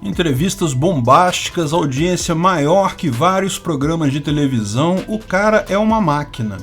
Entrevistas bombásticas, audiência maior que vários programas de televisão, o cara é uma máquina.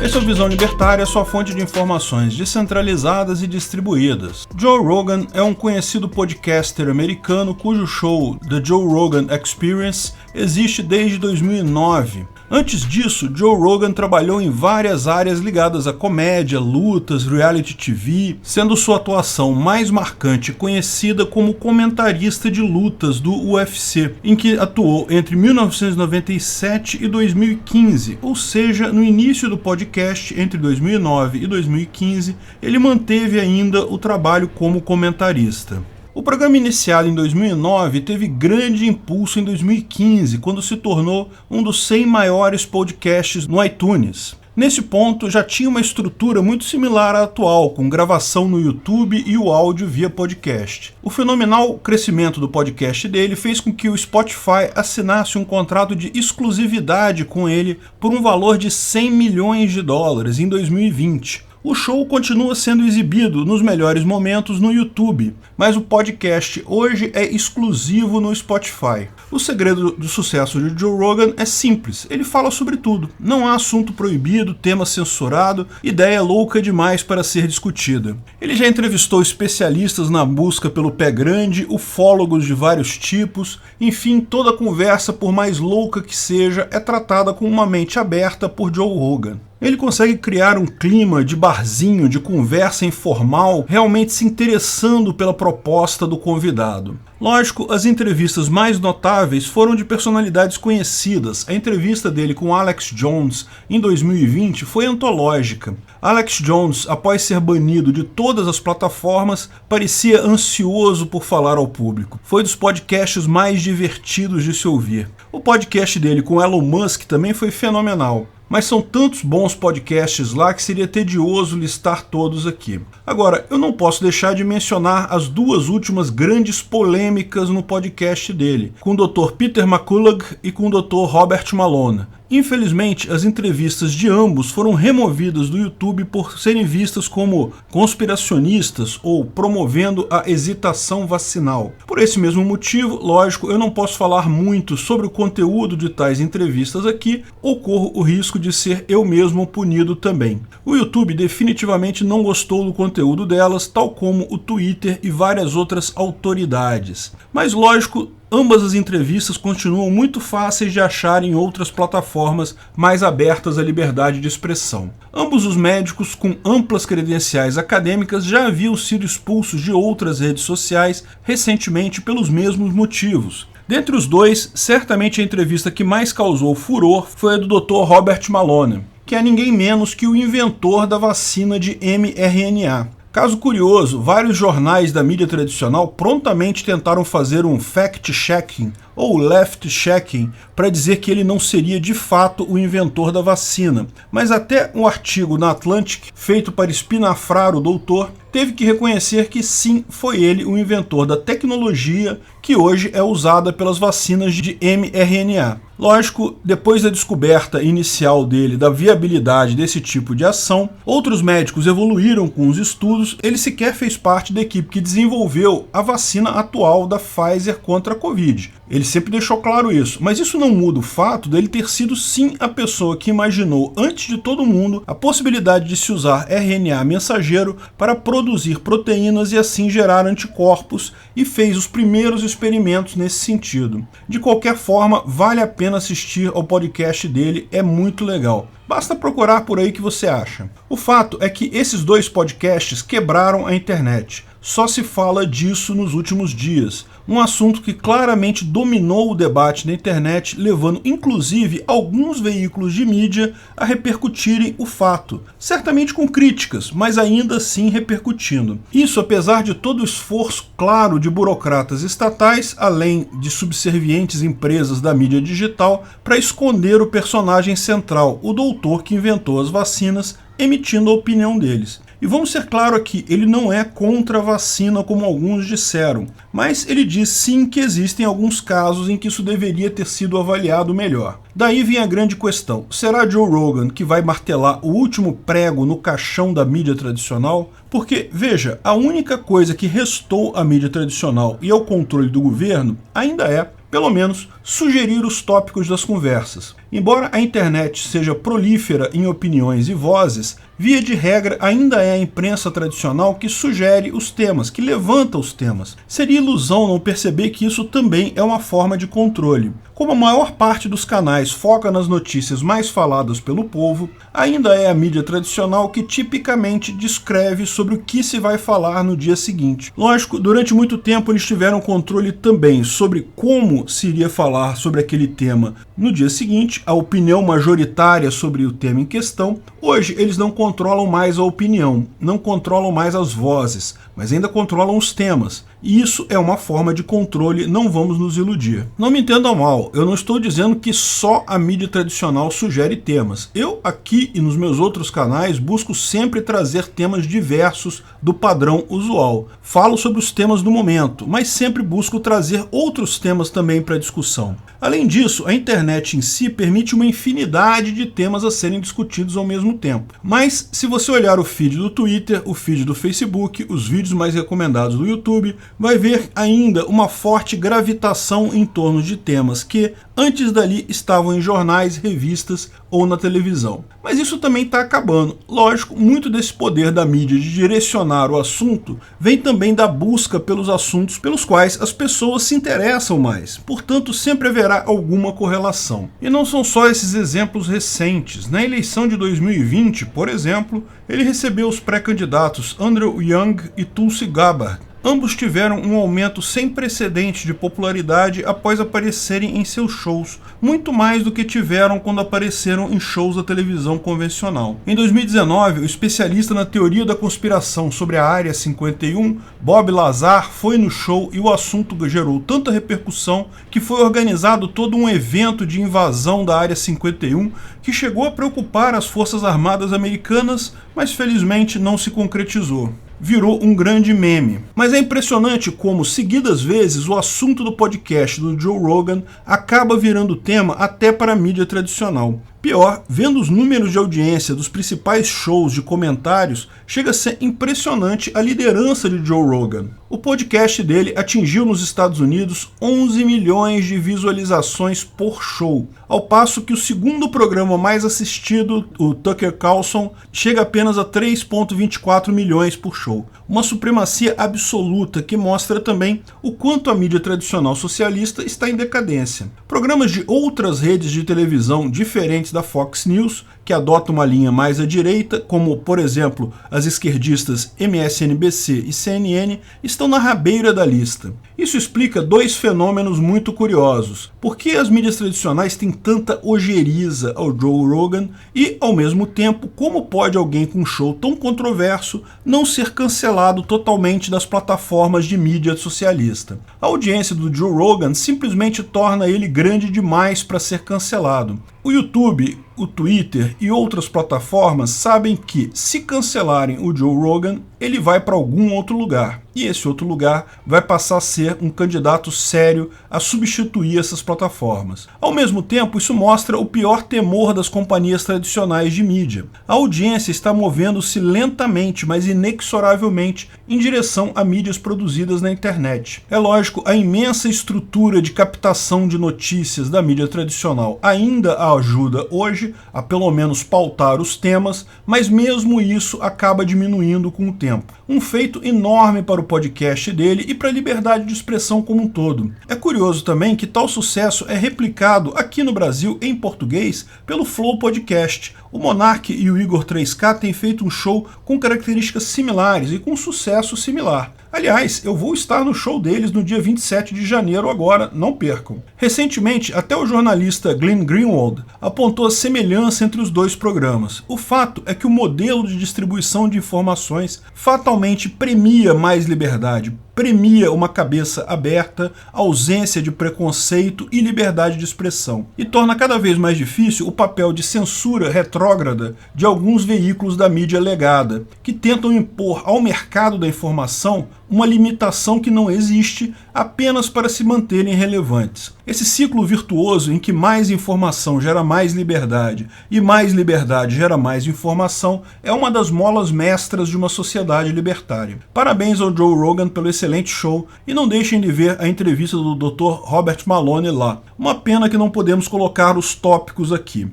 Esse é o Visão Libertária, sua fonte de informações descentralizadas e distribuídas. Joe Rogan é um conhecido podcaster americano cujo show The Joe Rogan Experience existe desde 2009. Antes disso, Joe Rogan trabalhou em várias áreas ligadas à comédia, lutas, reality TV, sendo sua atuação mais marcante conhecida como comentarista de lutas do UFC, em que atuou entre 1997 e 2015, ou seja, no início do podcast, entre 2009 e 2015, ele manteve ainda o trabalho como comentarista. O programa iniciado em 2009 teve grande impulso em 2015, quando se tornou um dos 100 maiores podcasts no iTunes. Nesse ponto, já tinha uma estrutura muito similar à atual, com gravação no YouTube e o áudio via podcast. O fenomenal crescimento do podcast dele fez com que o Spotify assinasse um contrato de exclusividade com ele por um valor de 100 milhões de dólares em 2020. O show continua sendo exibido nos melhores momentos no YouTube, mas o podcast hoje é exclusivo no Spotify. O segredo do sucesso de Joe Rogan é simples, ele fala sobre tudo. Não há assunto proibido, tema censurado, ideia louca demais para ser discutida. Ele já entrevistou especialistas na busca pelo pé grande, ufólogos de vários tipos, enfim, toda conversa, por mais louca que seja, é tratada com uma mente aberta por Joe Rogan. Ele consegue criar um clima de barzinho, de conversa informal, realmente se interessando pela proposta do convidado. Lógico, as entrevistas mais notáveis foram de personalidades conhecidas. A entrevista dele com Alex Jones em 2020 foi antológica. Alex Jones, após ser banido de todas as plataformas, parecia ansioso por falar ao público. Foi dos podcasts mais divertidos de se ouvir. O podcast dele com Elon Musk também foi fenomenal. Mas são tantos bons podcasts lá que seria tedioso listar todos aqui. Agora, eu não posso deixar de mencionar as duas últimas grandes polêmicas no podcast dele, com o Dr. Peter McCullough e com o Dr. Robert Malone. Infelizmente, as entrevistas de ambos foram removidas do YouTube por serem vistas como conspiracionistas ou promovendo a hesitação vacinal. Por esse mesmo motivo, lógico, eu não posso falar muito sobre o conteúdo de tais entrevistas aqui, ou corro o risco de ser eu mesmo punido também. O YouTube definitivamente não gostou do conteúdo delas, tal como o Twitter e várias outras autoridades. Mas lógico, ambas as entrevistas continuam muito fáceis de achar em outras plataformas mais abertas à liberdade de expressão. Ambos os médicos com amplas credenciais acadêmicas já haviam sido expulsos de outras redes sociais recentemente pelos mesmos motivos. Dentre os dois, certamente a entrevista que mais causou furor foi a do Dr. Robert Malone, que é ninguém menos que o inventor da vacina de mRNA. Caso curioso, vários jornais da mídia tradicional prontamente tentaram fazer um fact-checking ou left-checking para dizer que ele não seria de fato o inventor da vacina. Mas até um artigo na Atlantic, feito para espinafrar o doutor, teve que reconhecer que sim, foi ele o inventor da tecnologia que hoje é usada pelas vacinas de mRNA. Lógico, depois da descoberta inicial dele da viabilidade desse tipo de ação, outros médicos evoluíram com os estudos, ele sequer fez parte da equipe que desenvolveu a vacina atual da Pfizer contra a Covid. Ele sempre deixou claro isso, mas isso não muda o fato dele ter sido sim a pessoa que imaginou antes de todo mundo a possibilidade de se usar RNA mensageiro para produzir proteínas e assim gerar anticorpos, e fez os primeiros experimentos nesse sentido. De qualquer forma, vale a pena assistir ao podcast dele, é muito legal. Basta procurar por aí que você acha. O fato é que esses dois podcasts quebraram a internet. Só se fala disso nos últimos dias. Um assunto que claramente dominou o debate na internet, levando inclusive alguns veículos de mídia a repercutirem o fato. Certamente com críticas, mas ainda assim repercutindo. Isso apesar de todo o esforço claro de burocratas estatais, além de subservientes empresas da mídia digital, para esconder o personagem central, o doutor que inventou as vacinas, emitindo a opinião deles. E vamos ser claro aqui, ele não é contra a vacina como alguns disseram, mas ele diz sim que existem alguns casos em que isso deveria ter sido avaliado melhor. Daí vem a grande questão, será Joe Rogan que vai martelar o último prego no caixão da mídia tradicional? Porque, veja, a única coisa que restou à mídia tradicional e ao controle do governo ainda é, pelo menos, sugerir os tópicos das conversas. Embora a internet seja prolífera em opiniões e vozes, via de regra ainda é a imprensa tradicional que sugere os temas, que levanta os temas. Seria ilusão não perceber que isso também é uma forma de controle. Como a maior parte dos canais foca nas notícias mais faladas pelo povo, ainda é a mídia tradicional que tipicamente descreve sobre o que se vai falar no dia seguinte. Lógico, durante muito tempo eles tiveram controle também sobre como se iria falar sobre aquele tema no dia seguinte, a opinião majoritária sobre o tema em questão. Hoje eles não controlam mais a opinião, não controlam mais as vozes, mas ainda controlam os temas. E isso é uma forma de controle, não vamos nos iludir. Não me entendam mal, eu não estou dizendo que só a mídia tradicional sugere temas. Eu aqui e nos meus outros canais busco sempre trazer temas diversos do padrão usual. Falo sobre os temas do momento, mas sempre busco trazer outros temas também para discussão. Além disso, a internet em si permite uma infinidade de temas a serem discutidos ao mesmo tempo. Mas se você olhar o feed do Twitter, o feed do Facebook, os vídeos mais recomendados do YouTube, vai ver ainda uma forte gravitação em torno de temas que antes dali estavam em jornais, revistas ou na televisão. Mas isso também está acabando. Lógico, muito desse poder da mídia de direcionar o assunto vem também da busca pelos assuntos pelos quais as pessoas se interessam mais. Portanto, sempre haverá alguma correlação. E não são só esses exemplos recentes. Na eleição de 2020, por exemplo, ele recebeu os pré-candidatos Andrew Yang e Tulsi Gabbard. Ambos tiveram um aumento sem precedentes de popularidade após aparecerem em seus shows, muito mais do que tiveram quando apareceram em shows da televisão convencional. Em 2019, o especialista na teoria da conspiração sobre a Área 51, Bob Lazar, foi no show e o assunto gerou tanta repercussão que foi organizado todo um evento de invasão da Área 51 que chegou a preocupar as Forças Armadas americanas, mas felizmente não se concretizou. Virou um grande meme. Mas é impressionante como, seguidas vezes, o assunto do podcast do Joe Rogan acaba virando tema até para a mídia tradicional. Pior, vendo os números de audiência dos principais shows de comentários, chega a ser impressionante a liderança de Joe Rogan. O podcast dele atingiu nos Estados Unidos 11 milhões de visualizações por show, ao passo que o segundo programa mais assistido, o Tucker Carlson, chega apenas a 3,24 milhões por show. Uma supremacia absoluta que mostra também o quanto a mídia tradicional socialista está em decadência. Programas de outras redes de televisão diferentes da Fox News, que adotam uma linha mais à direita, como, por exemplo, as esquerdistas MSNBC e CNN, estão na rabeira da lista. Isso explica dois fenômenos muito curiosos. Por que as mídias tradicionais têm tanta ojeriza ao Joe Rogan e, ao mesmo tempo, como pode alguém com um show tão controverso não ser cancelado totalmente das plataformas de mídia socialista? A audiência do Joe Rogan simplesmente torna ele grande demais para ser cancelado. O YouTube, o Twitter e outras plataformas sabem que, se cancelarem o Joe Rogan, ele vai para algum outro lugar. E esse outro lugar vai passar a ser um candidato sério a substituir essas plataformas. Ao mesmo tempo, isso mostra o pior temor das companhias tradicionais de mídia. A audiência está movendo-se lentamente, mas inexoravelmente, em direção a mídias produzidas na internet. É lógico, a imensa estrutura de captação de notícias da mídia tradicional ainda a ajuda hoje a pelo menos pautar os temas, mas mesmo isso acaba diminuindo com o tempo. Um feito enorme para o podcast dele e para a liberdade de expressão como um todo. É curioso também que tal sucesso é replicado aqui no Brasil em português pelo Flow Podcast. O Monark e o Igor 3K têm feito um show com características similares e com sucesso similar. Aliás, eu vou estar no show deles no dia 27 de janeiro agora, não percam. Recentemente, até o jornalista Glenn Greenwald apontou a semelhança entre os dois programas. O fato é que o modelo de distribuição de informações fatalmente premia mais liberdade, premia uma cabeça aberta, ausência de preconceito e liberdade de expressão, e torna cada vez mais difícil o papel de censura retrógrada de alguns veículos da mídia legada, que tentam impor ao mercado da informação uma limitação que não existe apenas para se manterem relevantes. Esse ciclo virtuoso em que mais informação gera mais liberdade e mais liberdade gera mais informação é uma das molas mestras de uma sociedade libertária. Parabéns ao Joe Rogan pelo excelente show e não deixem de ver a entrevista do Dr. Robert Malone lá. Uma pena que não podemos colocar os tópicos aqui.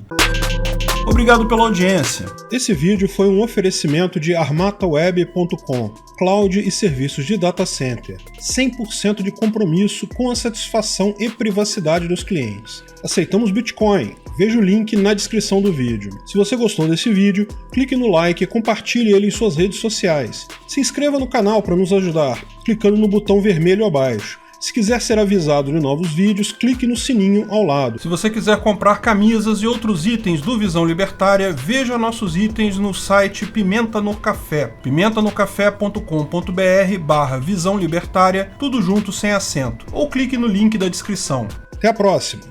Obrigado pela audiência. Esse vídeo foi um oferecimento de armataweb.com, cloud e serviços de data center. 100% de compromisso com a satisfação e privacidade dos clientes. Aceitamos Bitcoin. Veja o link na descrição do vídeo. Se você gostou desse vídeo, clique no like e compartilhe ele em suas redes sociais. Se inscreva no canal para nos ajudar, clicando no botão vermelho abaixo. Se quiser ser avisado de novos vídeos, clique no sininho ao lado. Se você quiser comprar camisas e outros itens do Visão Libertária, veja nossos itens no site Pimenta no Café, pimentanocafé.com.br/Visão Libertária, tudo junto sem acento, ou clique no link da descrição. Até a próxima!